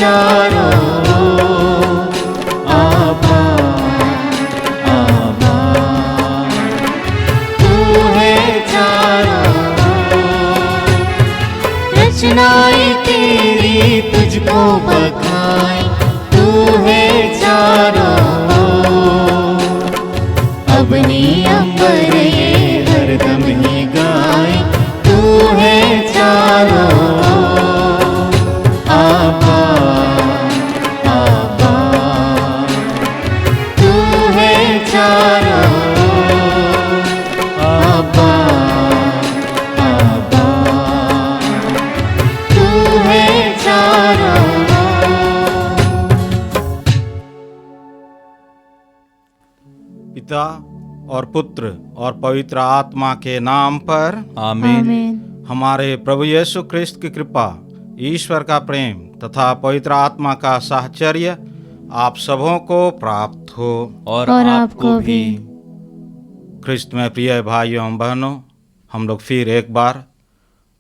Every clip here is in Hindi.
चारों आभार आभार, तू है चारों। रचनाएं तेरी तुझको बखाएं, तू है चारों। अबनी अंबर ये हरदम ही गाए, तू है चारों आभार आभार, तू है चारों आभार आभार, तू है चारों। पिता और पुत्र और पवित्र आत्मा के नाम पर आमीन। हमारे प्रभु यीशु ख्रिस्त की कृपा, ईश्वर का प्रेम तथा पवित्र आत्मा का साहचर्य आप सबों को प्राप्त हो और आपको भी। ख्रिस्त में प्रिय भाइयों एवं बहनों, हम लोग फिर एक बार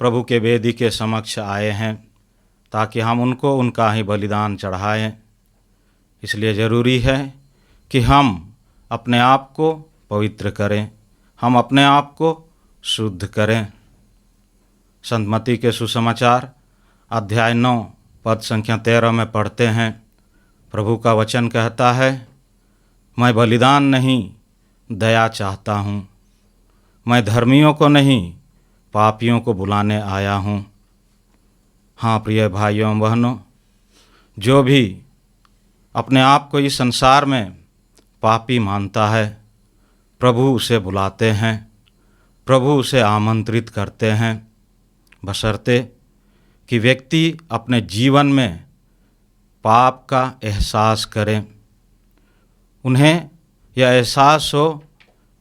प्रभु के वेदी के समक्ष आए हैं ताकि हम उनको उनका ही बलिदान चढ़ाएं। इसलिए ज़रूरी है कि हम अपने आप को पवित्र करें, हम अपने आप को शुद्ध करें। संत मत्ती के सुसमाचार अध्याय 9 पद संख्या 13 में पढ़ते हैं, प्रभु का वचन कहता है, मैं बलिदान नहीं दया चाहता हूँ, मैं धर्मियों को नहीं पापियों को बुलाने आया हूँ। हाँ प्रिय भाइयों बहनों, जो भी अपने आप को इस संसार में पापी मानता है, प्रभु उसे बुलाते हैं, प्रभु उसे आमंत्रित करते हैं, बशर्ते कि व्यक्ति अपने जीवन में पाप का एहसास करें। उन्हें यह एहसास हो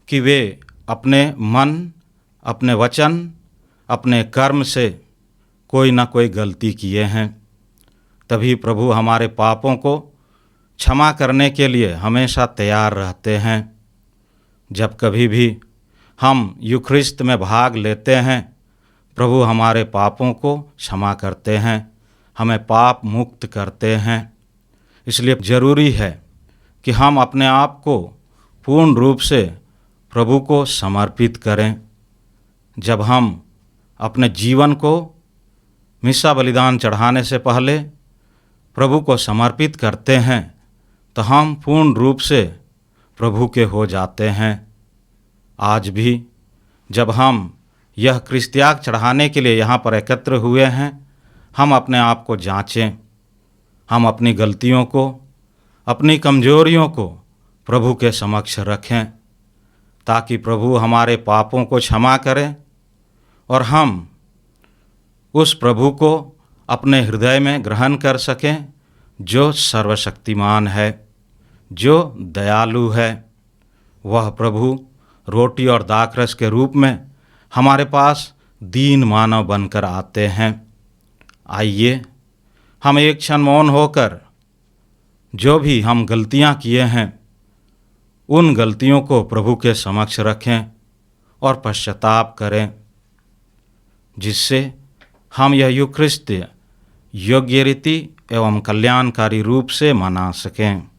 कि वे अपने मन, अपने वचन, अपने कर्म से कोई ना कोई गलती किए हैं। तभी प्रभु हमारे पापों को क्षमा करने के लिए हमेशा तैयार रहते हैं। जब कभी भी हम यूखरिस्त में भाग लेते हैं, प्रभु हमारे पापों को क्षमा करते हैं, हमें पाप मुक्त करते हैं। इसलिए ज़रूरी है कि हम अपने आप को पूर्ण रूप से प्रभु को समर्पित करें। जब हम अपने जीवन को मिसा बलिदान चढ़ाने से पहले प्रभु को समर्पित करते हैं, तो हम पूर्ण रूप से प्रभु के हो जाते हैं। आज भी जब हम यह क्रिस्त्याग चढ़ाने के लिए यहाँ पर एकत्र हुए हैं, हम अपने आप को जांचें, हम अपनी गलतियों को, अपनी कमजोरियों को प्रभु के समक्ष रखें, ताकि प्रभु हमारे पापों को क्षमा करें और हम उस प्रभु को अपने हृदय में ग्रहण कर सकें, जो सर्वशक्तिमान है, जो दयालु है। वह प्रभु रोटी और दाखरस के रूप में हमारे पास दीन मानव बनकर आते हैं। आइए हम एक क्षण मौन होकर जो भी हम गलतियां किए हैं, उन गलतियों को प्रभु के समक्ष रखें और पश्चाताप करें, जिससे हम यह यूखरिस्त योग्य रीति एवं कल्याणकारी रूप से मना सकें।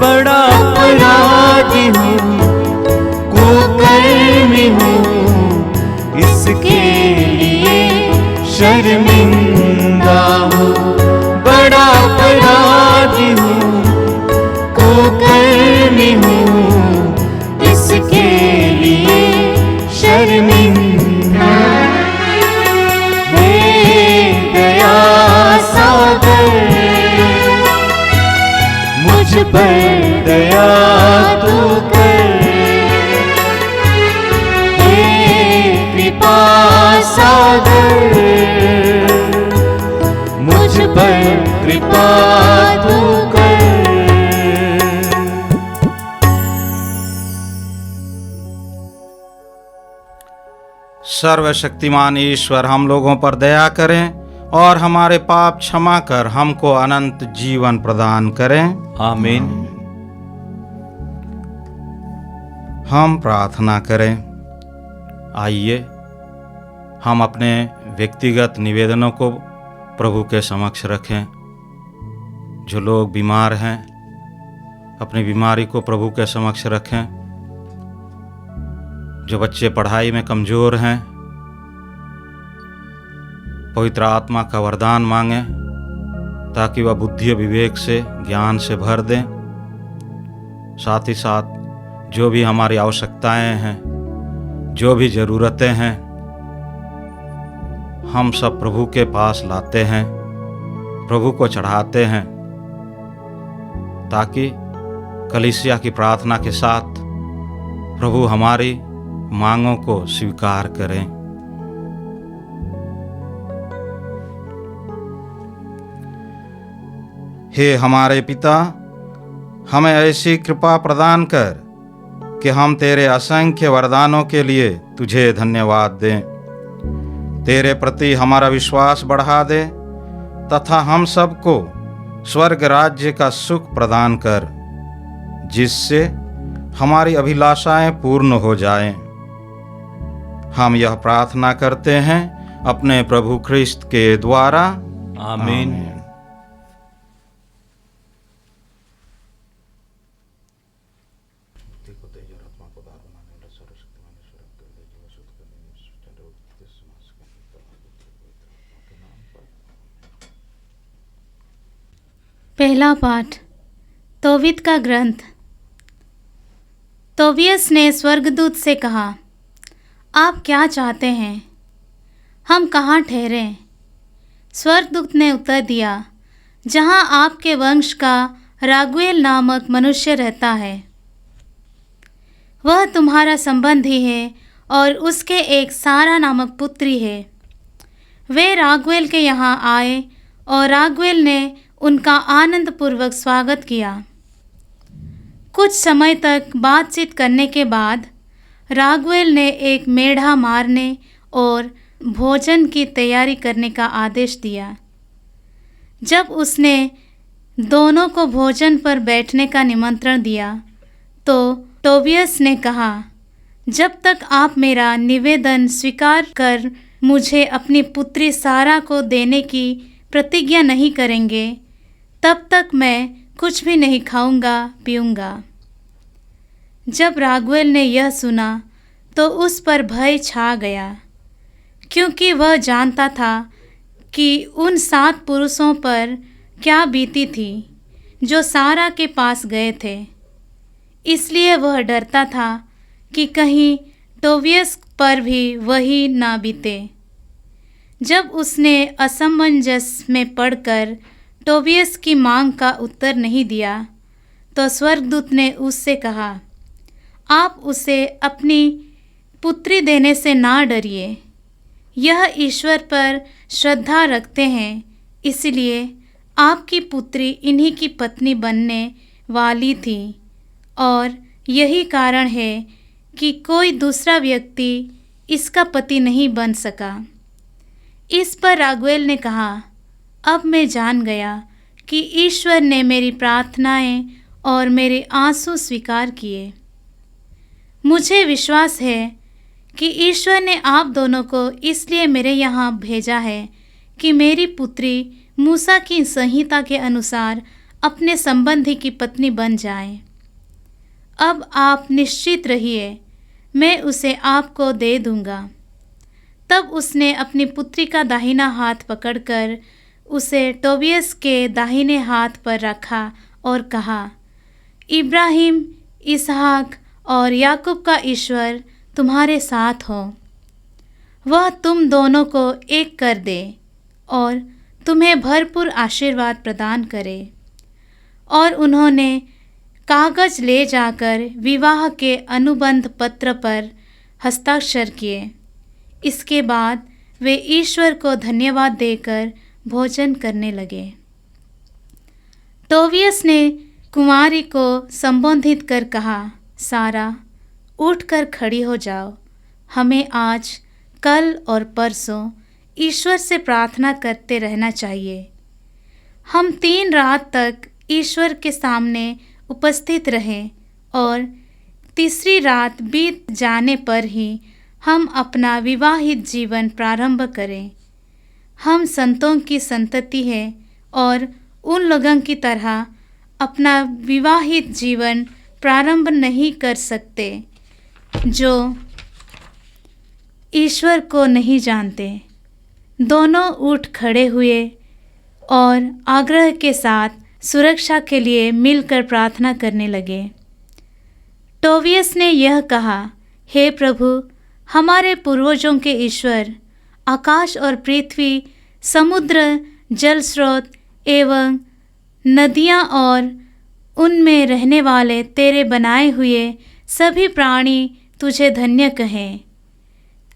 बड़ा अपराधी हूँ, पर दया तू कर, हे कृपा सागर, मुझ पर कृपा तू कर। सर्वशक्तिमान ईश्वर हम लोगों पर दया करें और हमारे पाप क्षमा कर हमको अनंत जीवन प्रदान करें। आमीन। हम प्रार्थना करें। आइए हम अपने व्यक्तिगत निवेदनों को प्रभु के समक्ष रखें। जो लोग बीमार हैं अपनी बीमारी को प्रभु के समक्ष रखें। जो बच्चे पढ़ाई में कमज़ोर हैं पवित्र आत्मा का वरदान मांगें ताकि वह बुद्धि और विवेक से ज्ञान से भर दें। साथ ही साथ जो भी हमारी आवश्यकताएं हैं, जो भी ज़रूरतें हैं, हम सब प्रभु के पास लाते हैं, प्रभु को चढ़ाते हैं ताकि कलीसिया की प्रार्थना के साथ प्रभु हमारी मांगों को स्वीकार करें। हे हमारे पिता, हमें ऐसी कृपा प्रदान कर कि हम तेरे असंख्य वरदानों के लिए तुझे धन्यवाद दें, तेरे प्रति हमारा विश्वास बढ़ा दे तथा हम सबको स्वर्ग राज्य का सुख प्रदान कर, जिससे हमारी अभिलाषाएं पूर्ण हो जाएं। हम यह प्रार्थना करते हैं अपने प्रभु ख्रिस्त के द्वारा। आमीन। पहला पाठ तोबीत का ग्रंथ। तोबियस ने स्वर्गदूत से कहा, आप क्या चाहते हैं? हम कहाँ ठहरें? स्वर्गदूत ने उत्तर दिया, जहाँ आपके वंश का रागुएल नामक मनुष्य रहता है। वह तुम्हारा संबंधी है और उसके एक सारा नामक पुत्री है। वे रागुएल के यहाँ आए और रागुएल ने उनका आनंदपूर्वक स्वागत किया। कुछ समय तक बातचीत करने के बाद रागुएल ने एक मेढ़ा मारने और भोजन की तैयारी करने का आदेश दिया। जब उसने दोनों को भोजन पर बैठने का निमंत्रण दिया तो तोबियस ने कहा, जब तक आप मेरा निवेदन स्वीकार कर मुझे अपनी पुत्री सारा को देने की प्रतिज्ञा नहीं करेंगे, तब तक मैं कुछ भी नहीं खाऊंगा पीऊंगा। जब रागुएल ने यह सुना तो उस पर भय छा गया, क्योंकि वह जानता था कि उन 7 पुरुषों पर क्या बीती थी जो सारा के पास गए थे। इसलिए वह डरता था कि कहीं तोबियस पर भी वही ना बीते। जब उसने असमंजस में पड़कर तोबियस की मांग का उत्तर नहीं दिया तो स्वर्गदूत ने उससे कहा, आप उसे अपनी पुत्री देने से ना डरिए। यह ईश्वर पर श्रद्धा रखते हैं, इसलिए आपकी पुत्री इन्हीं की पत्नी बनने वाली थी और यही कारण है कि कोई दूसरा व्यक्ति इसका पति नहीं बन सका। इस पर रागुएल ने कहा, अब मैं जान गया कि ईश्वर ने मेरी प्रार्थनाएं और मेरे आंसू स्वीकार किए। मुझे विश्वास है कि ईश्वर ने आप दोनों को इसलिए मेरे यहाँ भेजा है कि मेरी पुत्री मूसा की संहिता के अनुसार अपने संबंधी की पत्नी बन जाए। अब आप निश्चित रहिए, मैं उसे आपको दे दूंगा। तब उसने अपनी पुत्री का दाहिना हाथ पकड़कर उसे तोबियस के दाहिने हाथ पर रखा और कहा, इब्राहिम, इसहाक और याकूब का ईश्वर तुम्हारे साथ हो। वह तुम दोनों को एक कर दे और तुम्हें भरपूर आशीर्वाद प्रदान करे। और उन्होंने कागज ले जाकर विवाह के अनुबंध पत्र पर हस्ताक्षर किए। इसके बाद वे ईश्वर को धन्यवाद देकर भोजन करने लगे। टोबियस ने कुमारी को संबोधित कर कहा, सारा, उठकर खड़ी हो जाओ। हमें आज, कल और परसों ईश्वर से प्रार्थना करते रहना चाहिए। हम 3 रात तक ईश्वर के सामने उपस्थित रहें और तीसरी रात बीत जाने पर ही हम अपना विवाहित जीवन प्रारंभ करें। हम संतों की संतति हैं और उन लोगों की तरह अपना विवाहित जीवन प्रारंभ नहीं कर सकते जो ईश्वर को नहीं जानते। दोनों उठ खड़े हुए और आग्रह के साथ सुरक्षा के लिए मिलकर प्रार्थना करने लगे। टोबियस ने यह कहा, हे प्रभु, हमारे पूर्वजों के ईश्वर, आकाश और पृथ्वी, समुद्र, जल स्रोत एवं नदियाँ और उनमें रहने वाले तेरे बनाए हुए सभी प्राणी तुझे धन्य कहें।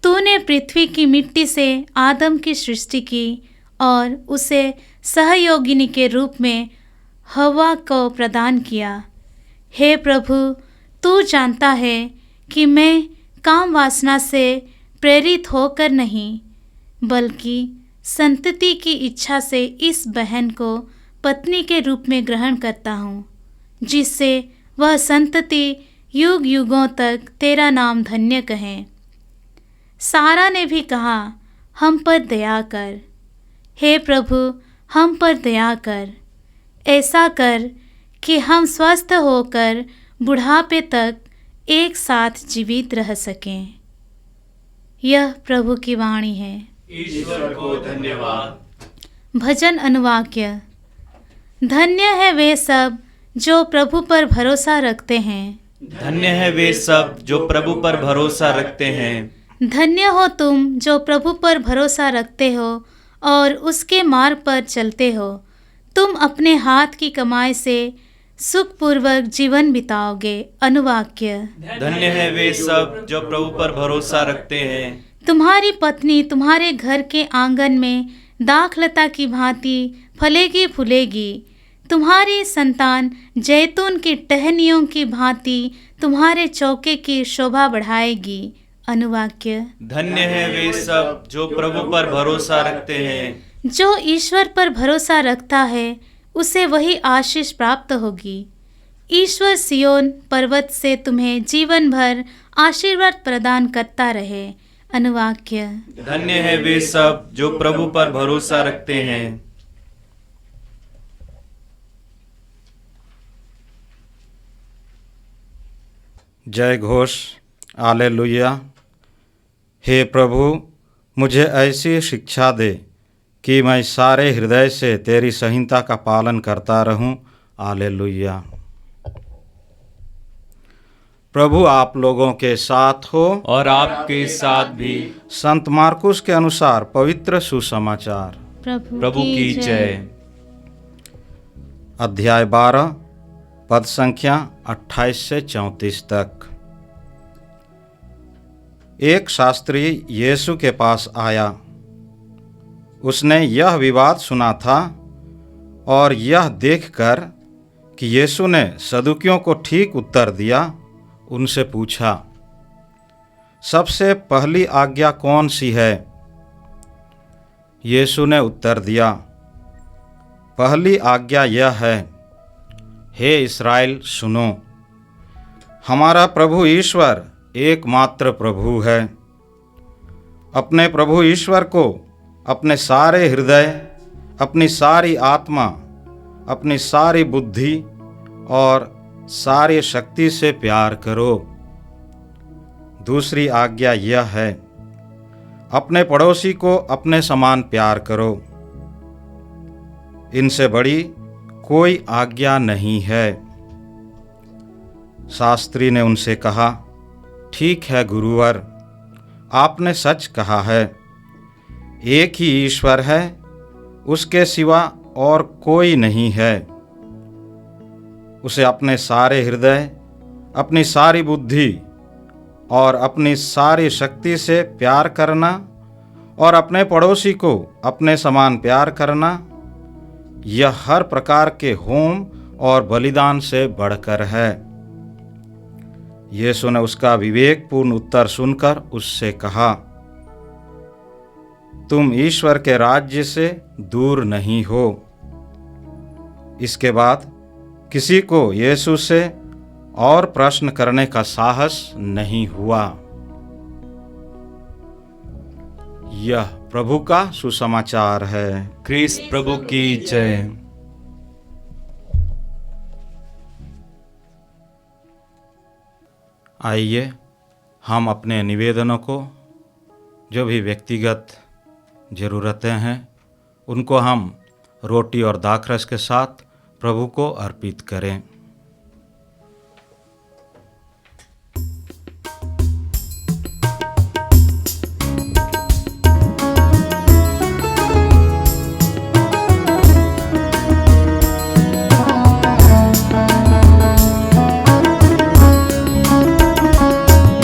तूने पृथ्वी की मिट्टी से आदम की सृष्टि की और उसे सहयोगिनी के रूप में हव्वा को प्रदान किया। हे प्रभु, तू जानता है कि मैं काम वासना से प्रेरित होकर नहीं, बल्कि संतति की इच्छा से इस बहन को पत्नी के रूप में ग्रहण करता हूँ, जिससे वह संतति युग युगों तक तेरा नाम धन्य कहें। सारा ने भी कहा, हम पर दया कर। हे प्रभु, हम पर दया कर। ऐसा कर कि हम स्वस्थ होकर बुढ़ापे तक एक साथ जीवित रह सकें। यह प्रभु की वाणी है। ईश्वर को धन्यवाद। भजन अनुवाक्य। धन्य है वे सब जो प्रभु पर भरोसा रखते हैं। धन्य है वे सब जो प्रभु पर भरोसा रखते हैं। धन्य हो तुम जो प्रभु पर भरोसा रखते हो और उसके मार्ग पर चलते हो। तुम अपने हाथ की कमाई से सुखपूर्वक जीवन बिताओगे। अनुवाक्य। धन्य है वे सब जो प्रभु पर भरोसा रखते हैं। तुम्हारी पत्नी तुम्हारे घर के आंगन में दाखलता की भांति फलेगी फूलेगी। तुम्हारी संतान जैतून की टहनियों की भांति तुम्हारे चौके की शोभा बढ़ाएगी। अनुवाक्य। धन्य है वे सब जो प्रभु पर भरोसा रखते हैं। जो ईश्वर पर भरोसा रखता है उसे वही आशीष प्राप्त होगी। ईश्वर सियोन पर्वत से तुम्हें जीवन भर आशीर्वाद प्रदान करता रहे। अनुवाक्य। धन्य है वे सब जो प्रभु पर भरोसा रखते हैं। जय घोष। हालेलुया। हे प्रभु, मुझे ऐसी शिक्षा दे कि मैं सारे हृदय से तेरी संहिता का पालन करता रहूं। हालेलुया। प्रभु आप लोगों के साथ हो और आपके साथ भी। संत मार्कुस के अनुसार पवित्र सुसमाचार। प्रभु की जय। अध्याय 12 पद संख्या 28 से 34 तक। एक शास्त्री यीशु के पास आया। उसने यह विवाद सुना था और यह देखकर कि यीशु ने सदुकियों को ठीक उत्तर दिया, उनसे पूछा, सबसे पहली आज्ञा कौन सी है? यीशु ने उत्तर दिया, पहली आज्ञा यह है, हे इस्राएल सुनो, हमारा प्रभु ईश्वर एकमात्र प्रभु है। अपने प्रभु ईश्वर को अपने सारे हृदय, अपनी सारी आत्मा, अपनी सारी बुद्धि और सारी शक्ति से प्यार करो। दूसरी आज्ञा यह है, अपने पड़ोसी को अपने समान प्यार करो। इनसे बड़ी कोई आज्ञा नहीं है। शास्त्री ने उनसे कहा, ठीक है गुरुवर, आपने सच कहा है। एक ही ईश्वर है, उसके सिवा और कोई नहीं है। उसे अपने सारे हृदय, अपनी सारी बुद्धि और अपनी सारी शक्ति से प्यार करना और अपने पड़ोसी को अपने समान प्यार करना, यह हर प्रकार के होम और बलिदान से बढ़कर है। यीशु ने उसका विवेकपूर्ण उत्तर सुनकर उससे कहा, तुम ईश्वर के राज्य से दूर नहीं हो। इसके बाद किसी को यीशु से और प्रश्न करने का साहस नहीं हुआ। यह प्रभु का सुसमाचार है। ख्रीस्त प्रभु की जय। आइए हम अपने निवेदनों को, जो भी व्यक्तिगत ज़रूरतें हैं, उनको हम रोटी और दाखरस के साथ प्रभु को अर्पित करें।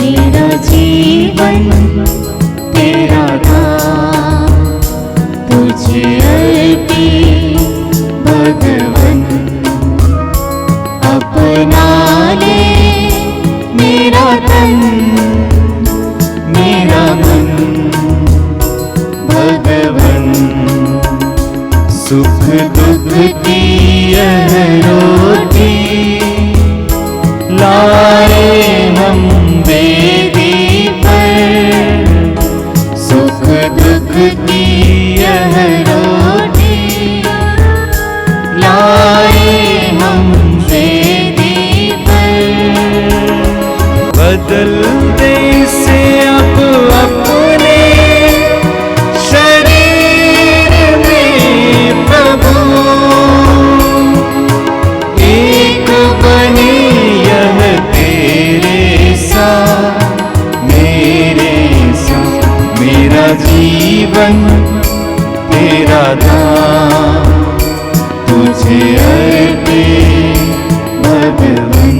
मेरा जीवन तेरा दान, तुझे अर्पित भगवन। अपना ले मेरा तन, मेरा मन भगवन। सुख दुख की यह रोटी लाए हम वेदी पर। सुख दुख की यह रोटी लाए हम वेदी पर। बदल दे से अब अपने शरीर में प्रभु, एक बने यह तेरे साथ, मेरे साथ। मेरा जीवन तेरा दान, तुझे अर्पित भगवन।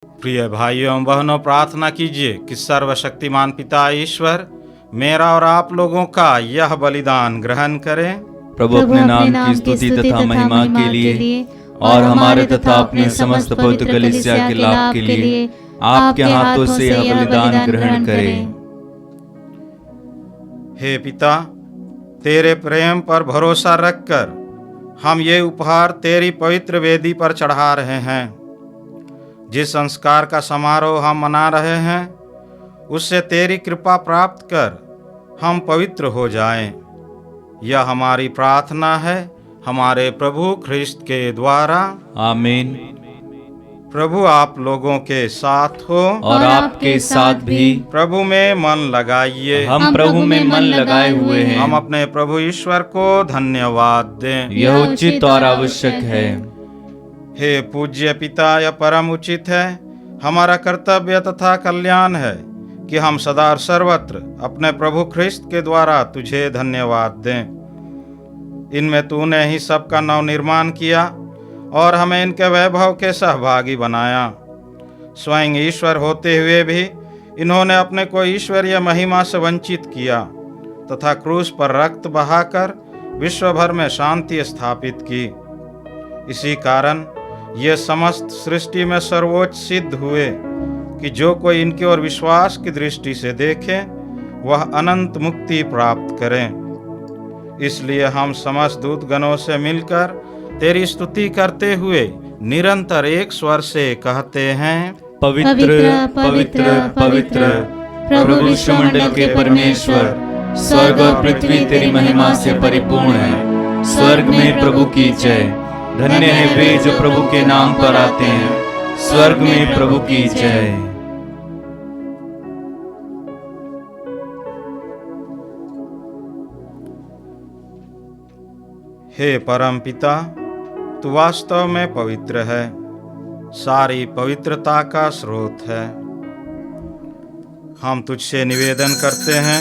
प्रिय भाइयों एवं बहनों, प्रार्थना कीजिए कि सर्वशक्तिमान पिता ईश्वर मेरा और आप लोगों का यह बलिदान ग्रहण करें। प्रभु अपने नाम की स्तुति तथा महिमा के लिए और हमारे तथा अपने समस्त पवित्र कलीसिया के लाभ के लिए आपके हाथों से यह बलिदान ग्रहण करें। हे पिता, तेरे प्रेम पर भरोसा रखकर हम ये उपहार तेरी पवित्र वेदी पर चढ़ा रहे हैं। जिस संस्कार का समारोह हम मना रहे हैं, उससे तेरी कृपा प्राप्त कर हम पवित्र हो जाएं। यह हमारी प्रार्थना है हमारे प्रभु ख्रिस्त के द्वारा। आमीन। प्रभु आप लोगों के साथ हो और आपके साथ भी। प्रभु में मन लगाइए। हम प्रभु में मन लगाए हुए हैं। हम अपने प्रभु ईश्वर को धन्यवाद दें। यह उचित और आवश्यक है। हे पूज्य पिता, यह परम उचित है, हमारा कर्तव्य तथा कल्याण है कि हम सदा और सर्वत्र अपने प्रभु ख्रिस्त के द्वारा तुझे धन्यवाद दें। इनमें तूने ही सबका नव निर्माण किया और हमें इनके वैभव के सहभागी बनाया। स्वयं ईश्वर होते हुए भी इन्होंने अपने को ईश्वरीय महिमा से वंचित किया तथा क्रूस पर रक्त बहाकर विश्व भर में शांति स्थापित की। इसी कारण ये समस्त सृष्टि में सर्वोच्च सिद्ध हुए कि जो कोई इनकी ओर विश्वास की दृष्टि से देखे वह अनंत मुक्ति प्राप्त करें। इसलिए हम समस्त दूतगणों से मिलकर तेरी स्तुति करते हुए निरंतर एक स्वर से कहते हैं, पवित्र पवित्र पवित्र प्रभु विश्वमंडल के परमेश्वर, स्वर्ग और पृथ्वी तेरी महिमा से परिपूर्ण है। स्वर्ग में प्रभु की जय। धन्य है वे जो प्रभु के नाम पर आते हैं। स्वर्ग में प्रभु की जय। हे परम पिता, तू वास्तव में पवित्र है, सारी पवित्रता का स्रोत है। हम तुझसे निवेदन करते हैं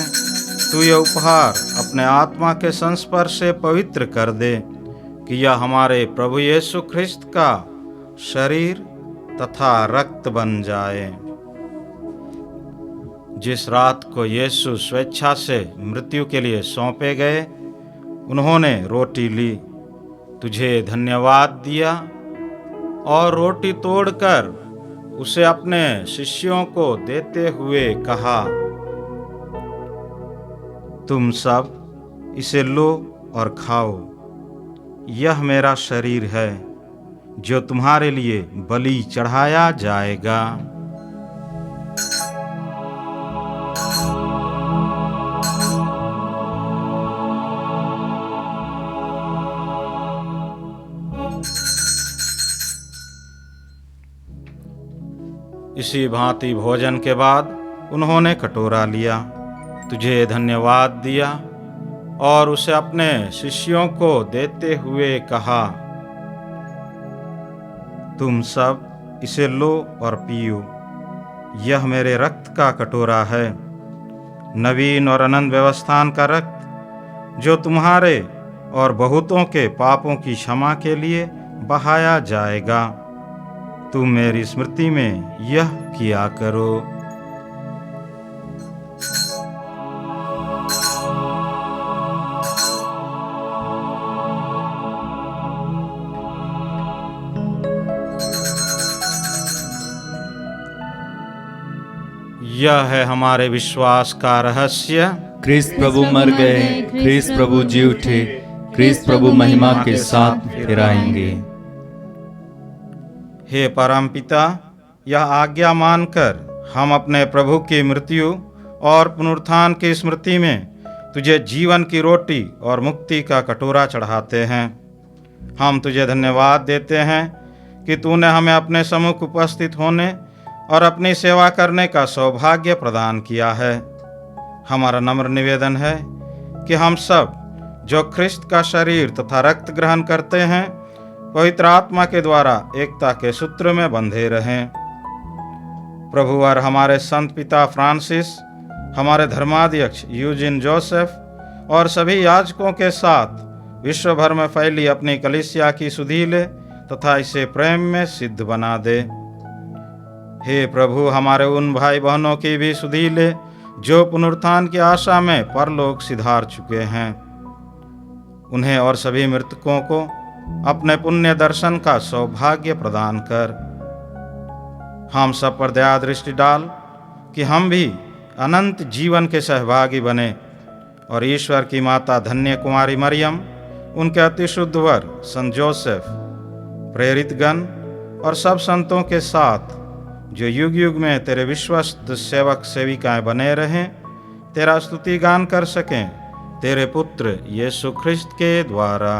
तू यह उपहार अपने आत्मा के संस्पर्श से पवित्र कर दे कि यह हमारे प्रभु यीशु ख्रिस्त का शरीर तथा रक्त बन जाए। जिस रात को यीशु स्वेच्छा से मृत्यु के लिए सौंपे गए, उन्होंने रोटी ली, तुझे धन्यवाद दिया और रोटी तोड़कर उसे अपने शिष्यों को देते हुए कहा, तुम सब इसे लो और खाओ, यह मेरा शरीर है जो तुम्हारे लिए बलि चढ़ाया जाएगा। इसी भांति भोजन के बाद उन्होंने कटोरा लिया, तुझे धन्यवाद दिया और उसे अपने शिष्यों को देते हुए कहा, तुम सब इसे लो और पियो, यह मेरे रक्त का कटोरा है, नवीन और अनंत व्यवस्थान का रक्त, जो तुम्हारे और बहुतों के पापों की क्षमा के लिए बहाया जाएगा। तुम मेरी स्मृति में यह किया करो। यह है हमारे विश्वास का रहस्य। ख्रिस्त प्रभु मर गए, ख्रिस्त प्रभु जी उठे, ख्रिस्त प्रभु महिमा के साथ फिर आएंगे। हे परमपिता, यह आज्ञा मानकर हम अपने प्रभु की मृत्यु और पुनरुत्थान की स्मृति में तुझे जीवन की रोटी और मुक्ति का कटोरा चढ़ाते हैं। हम तुझे धन्यवाद देते हैं कि तूने हमें अपने सम्मुख उपस्थित होने और अपनी सेवा करने का सौभाग्य प्रदान किया है। हमारा नम्र निवेदन है कि हम सब जो ख्रिस्त का शरीर तथा रक्त ग्रहण करते हैं, पवित्र आत्मा के द्वारा एकता के सूत्र में बंधे रहें। प्रभु और हमारे संत पिता फ्रांसिस, हमारे धर्माध्यक्ष यूजिन जोसेफ और सभी याजकों के साथ विश्व भर में फैली अपनी कलीसिया की सुधि ले तथा इसे प्रेम में सिद्ध बना दे। हे प्रभु, हमारे उन भाई बहनों की भी सुधि ले जो पुनरुत्थान की आशा में परलोक सिधार चुके हैं। उन्हें और सभी मृतकों को अपने पुण्य दर्शन का सौभाग्य प्रदान कर। हम सब पर दया दृष्टि डाल कि हम भी अनंत जीवन के सहभागी बने और ईश्वर की माता धन्य कुमारी मरियम, उनके अति शुद्ध वर संत जोसेफ, प्रेरितगण और सब संतों के साथ जो युग युग में तेरे विश्वस्त सेवक सेविकाएं बने रहें, तेरा स्तुति गान कर सकें, तेरे पुत्र यीशु ख्रिस्त के द्वारा।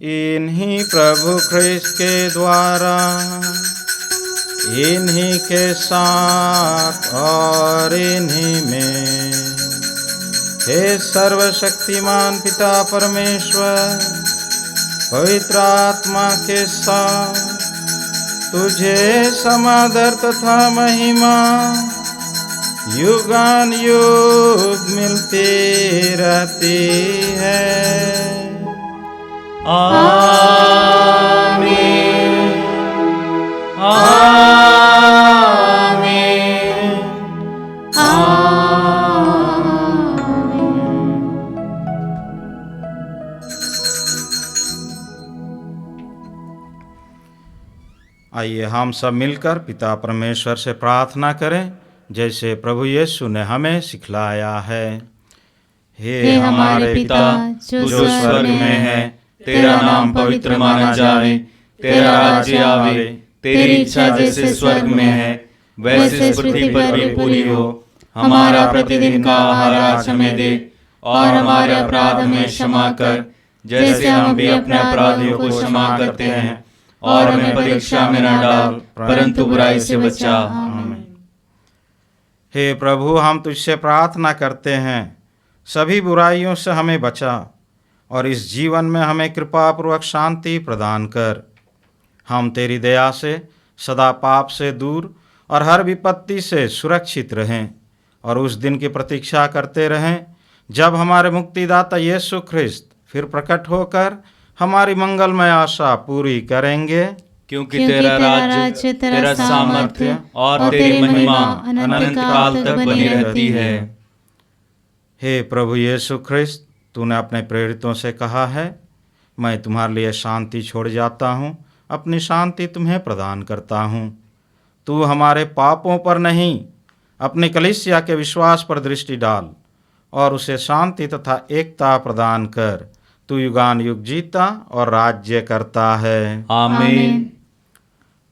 इन्हीं प्रभु ख्रिस्त के द्वारा, इन्हीं के साथ और इन्हीं में, हे सर्वशक्तिमान पिता परमेश्वर, पवित्र आत्मा के साथ तुझे समादर तथा महिमा युगान युग मिलती रहती है। आमीन, आमीन, आइए हम सब मिलकर पिता परमेश्वर से प्रार्थना करें, जैसे प्रभु यीशु ने हमें सिखलाया है। हे हमारे पिता जो स्वर्ग में है, तेरा नाम पवित्र माना जाए, तेरा राज्य आवे, तेरी इच्छा जैसे स्वर्ग में है वैसे पृथ्वी पर भी पूरी हो। हमारा प्रतिदिन का आहार आज हमें दे और हमारे अपराध हमें क्षमा कर, जैसे हम भी अपने अपराधियों को क्षमा करते हैं, और हमें परीक्षा में न डाल परंतु बुराई से बचा। आमीन। हे प्रभु, हम तुझसे प्रार्थना करते हैं, सभी बुराइयों से हमें बचा और इस जीवन में हमें कृपापूर्वक शांति प्रदान कर। हम तेरी दया से सदा पाप से दूर और हर विपत्ति से सुरक्षित रहें और उस दिन की प्रतीक्षा करते रहें जब हमारे मुक्तिदाता यीशु ख्रिस्त फिर प्रकट होकर हमारी मंगलमय आशा पूरी करेंगे। क्योंकि तेरा राज्य, तेरा सामर्थ्य और तेरी महिमा अनंत काल तक बनी रहती है। हे प्रभु यीशु ख्रिस्त, तूने अपने प्रेरितों से कहा है, मैं तुम्हारे लिए शांति छोड़ जाता हूँ, अपनी शांति तुम्हें प्रदान करता हूँ। तू हमारे पापों पर नहीं, अपनी कलीसिया के विश्वास पर दृष्टि डाल और उसे शांति तथा एकता प्रदान कर। तू युगान युग जीता और राज्य करता है। आमीन।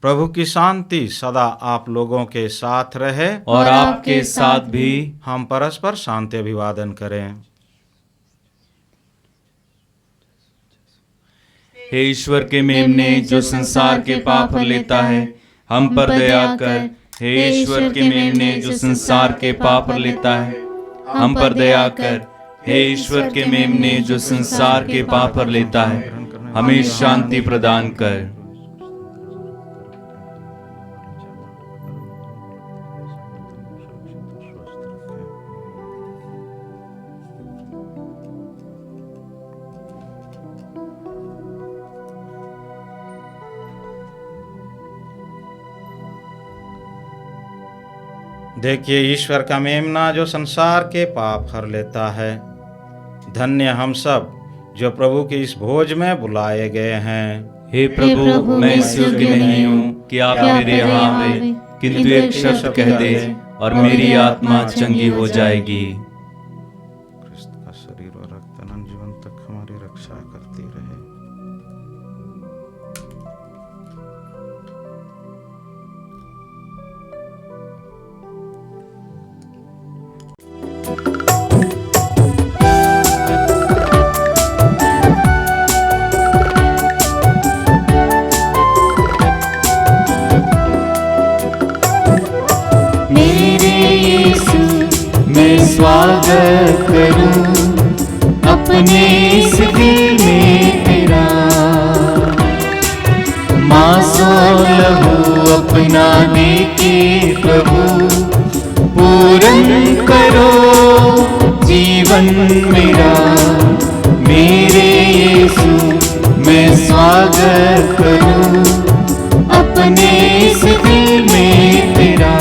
प्रभु की शांति सदा आप लोगों के साथ रहे और आपके साथ भी। हम परस्पर शांति अभिवादन करें। हे ईश्वर के मेमने जो संसार के पाप हर लेता है, हम पर दया कर। हे ईश्वर के मेमने जो संसार के पाप हर लेता है, हम पर दया कर। हे ईश्वर के मेमने जो संसार के पाप हर लेता है, हमें शांति प्रदान कर। देखिए ईश्वर का मेमना जो संसार के पाप हर लेता है। धन्य हम सब जो प्रभु के इस भोज में बुलाए गए हैं। हे प्रभु, मैं इस योग्य नहीं हूँ कि आप मेरे यहाँ आवे, किंतु एक शब्द कह दे और मेरी आत्मा चंगी हो जाएगी। ख्रिस्त का शरीर और रक्त अनंत जीवन तक हमारी रक्षा करती रहे। स्वागत करूं अपने इस दिल में तेरा, मांसो लहू अपना देके प्रभु पूर्ण करो जीवन मेरा। मेरे यीशु मैं स्वागत करूं अपने इस दिल में तेरा,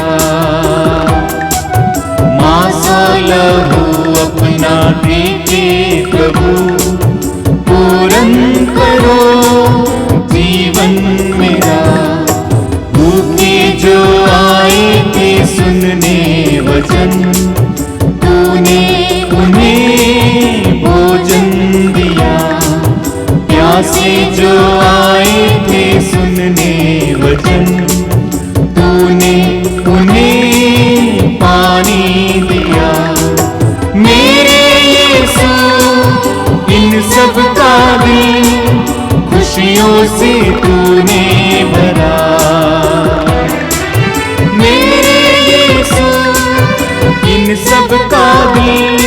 लहू अपना देके प्रभु पूर्ण करो जीवन मेरा। भूखे जो आए थे सुनने वचन, तूने उन्हें भोजन दिया। प्यासे जो आए थे सुनने वचन, तूने उन्हें पानी दिया। मेरे यीशु इन सब का दिल खुशियों से तूने भरा। मेरे यीशु इन सब का दिल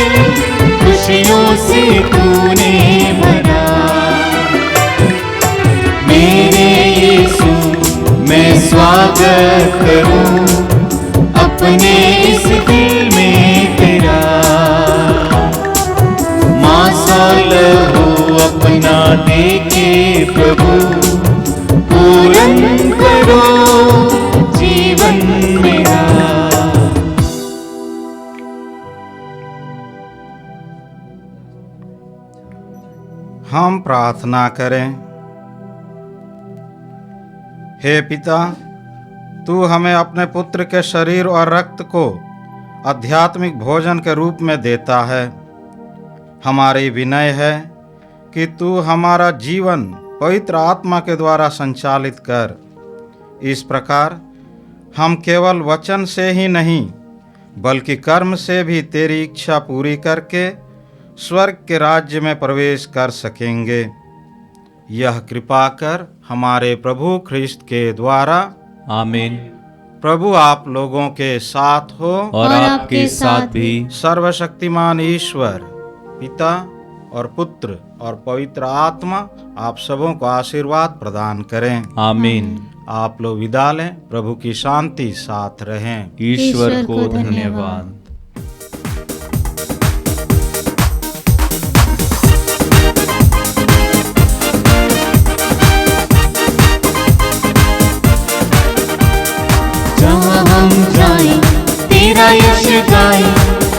खुशियों से तूने भरा। मेरे यीशु मैं स्वागत करूं अपने इस दिल में तेरा, मांसा लहू अपना देके प्रभु पूर्ण करो जीवन मेरा। हम प्रार्थना करें। हे पिता, तू हमें अपने पुत्र के शरीर और रक्त को आध्यात्मिक भोजन के रूप में देता है। हमारी विनय है कि तू हमारा जीवन पवित्र आत्मा के द्वारा संचालित कर। इस प्रकार हम केवल वचन से ही नहीं बल्कि कर्म से भी तेरी इच्छा पूरी करके स्वर्ग के राज्य में प्रवेश कर सकेंगे। यह कृपा कर हमारे प्रभु ख्रिस्त के द्वारा। आमीन। प्रभु आप लोगों के साथ हो और आपके साथ भी। सर्वशक्तिमान ईश्वर पिता और पुत्र और पवित्र आत्मा आप सबों को आशीर्वाद प्रदान करें। आमीन। आप लोग विदा लें। प्रभु की शांति साथ रहें। ईश्वर को धन्यवाद। जहाँ हम जाएं तेरा यश गाएं,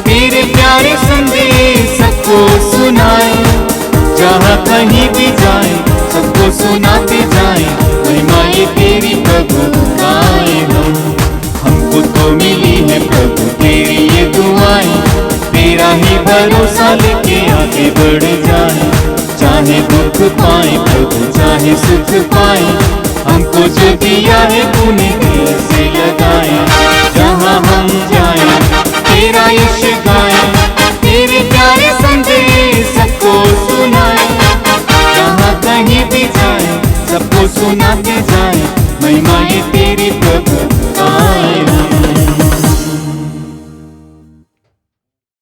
तेरे प्यारे संदेश सबको सुनाएं। जहाँ कहीं भी जाएं सबको सुनाते जाएं, महिमा ये तेरी प्रभु गाएं हमको तो मिली है प्रभु तेरी ये दुआएं। तेरा ही भरोसा लेके आगे बढ़ जाएं, चाहे दुख पाए प्रभु चाहे सुख पाए, हमको जो दिया है तूने दिल से लगाए। जहाँ हम जाएं तेरा यश गाएं, तेरे प्यारे संदेश सबको सुनाएं। जहाँ कहीं भी जाएं सबको सुनाते जाएं,